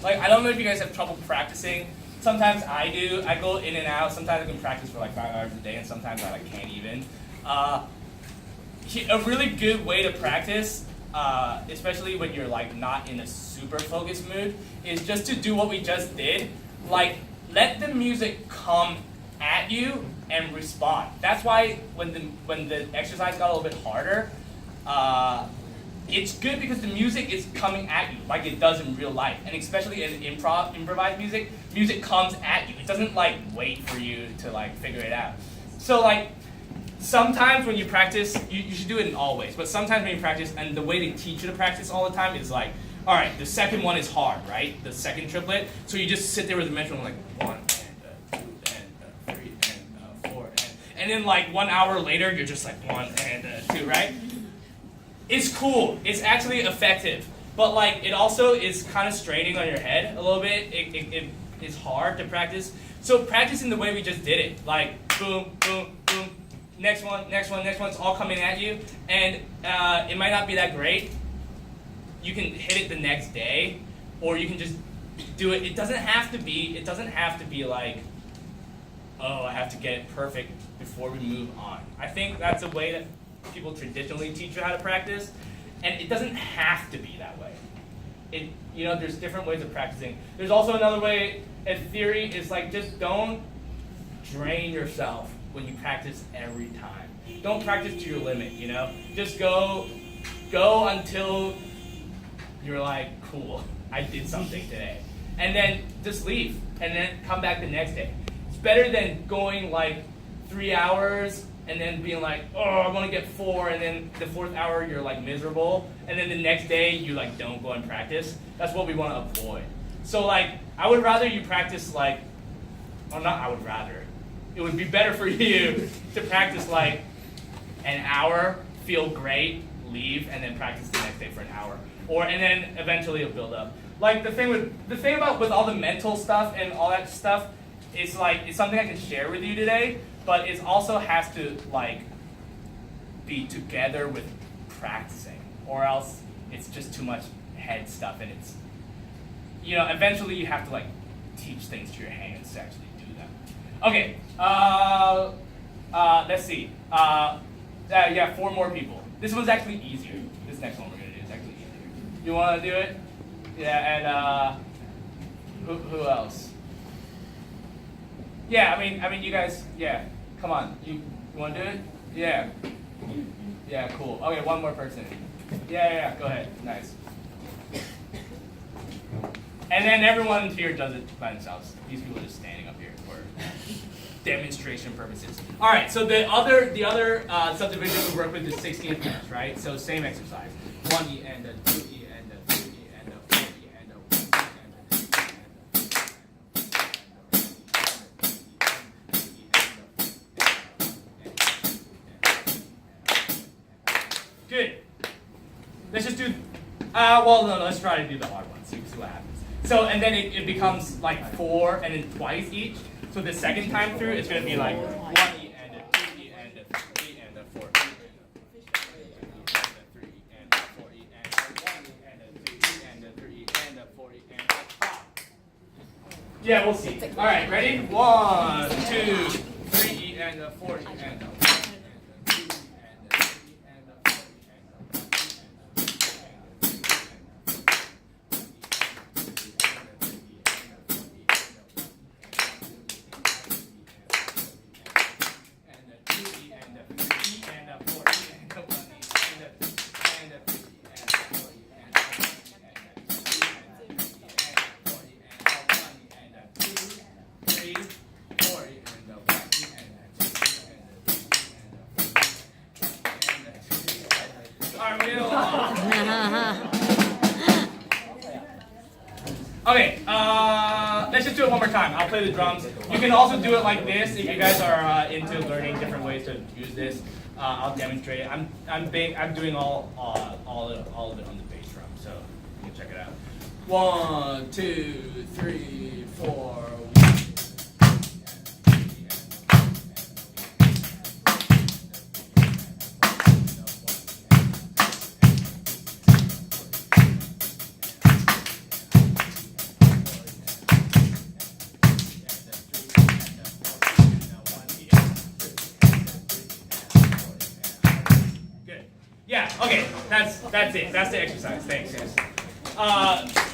Like, I don't know if you guys have trouble practicing. Sometimes I do. I go in and out. Sometimes I can practice for like 5 hours a day, and sometimes I like can't even. A really good way to practice, especially when you're like not in a super focused mood, is just to do what we just did. Like, let the music come at you and respond. That's why when the exercise got a little bit harder, it's good because the music is coming at you like it does in real life, and especially in improvised music, music comes at you. It doesn't like wait for you to like figure it out. So like sometimes when you practice, you should do it in all ways. But sometimes when you practice, and the way they teach you to practice all the time is like, all right, the second one is hard, right? The second triplet. So you just sit there with the metronome like 1 and 2 and 3 and 4 and then like 1 hour later you're just like 1 and 2, right? It's cool. It's actually effective, but like it also is kind of straining on your head a little bit. It is hard to practice. So practice in the way we just did it, like boom, boom, boom. Next one, next one, next one. It's all coming at you, and it might not be that great. You can hit it the next day, or you can just do it. It doesn't have to be. It doesn't have to be like, oh, I have to get it perfect before we move on. I think that's a way that people traditionally teach you how to practice, and it doesn't have to be that way. There's different ways of practicing. There's also another way. In theory, is like just don't drain yourself when you practice every time. Don't practice to your limit. Just go until you're like, cool, I did something today, and then just leave, and then come back the next day. It's better than going like 3 hours and then being like, oh, I'm gonna get 4, and then the 4th hour you're like miserable, and then the next day you like don't go and practice. That's what we want to avoid. So like, I would rather you practice like, well, not I would rather. It would be better for you to practice like an hour, feel great, leave, and then practice the next day for an hour, and then eventually it'll build up. Like the thing about with all the mental stuff and all that stuff, it's like it's something I can share with you today. But it also has to like be together with practicing, or else it's just too much head stuff, and it's eventually you have to like teach things to your hands to actually do that. Okay, let's see. Yeah, 4 more people. This one's actually easier. This next one we're gonna do is actually easier. You want to do it? Yeah, and who else? Yeah, I mean, you guys, yeah, come on. You want to do it? Yeah. Yeah, cool. Okay, one more person. Yeah, go ahead. Nice. And then everyone here does it by themselves. These people are just standing up here for demonstration purposes. All right, so the other subdivision we work with is 16th minutes, right? So same exercise. 1E and a 2E and a 3E and a 4E and a 1E and a 2E and a Good. Let's just do, no, let's try to do the hard one, see what happens. So, and then it becomes like 4 and then twice each. So the second time through, it's going to be like 1E and a 2E and a 3E and a 4E and a 3E and a 4E and a 1E and a 2E and a 3E and a 4E and a 5. Yeah, we'll see. All right, ready? 1, 2, 3E and a 4E and a 1. Okay, let's just do it one more time. I'll play the drums. You can also do it like this if you guys are into learning different ways to use this. I'll demonstrate it. I'm doing all of it on the bass drum, so you can check it out. 1, 2, 3, 4. Yeah, okay, that's it. That's the exercise. Thanks, guys.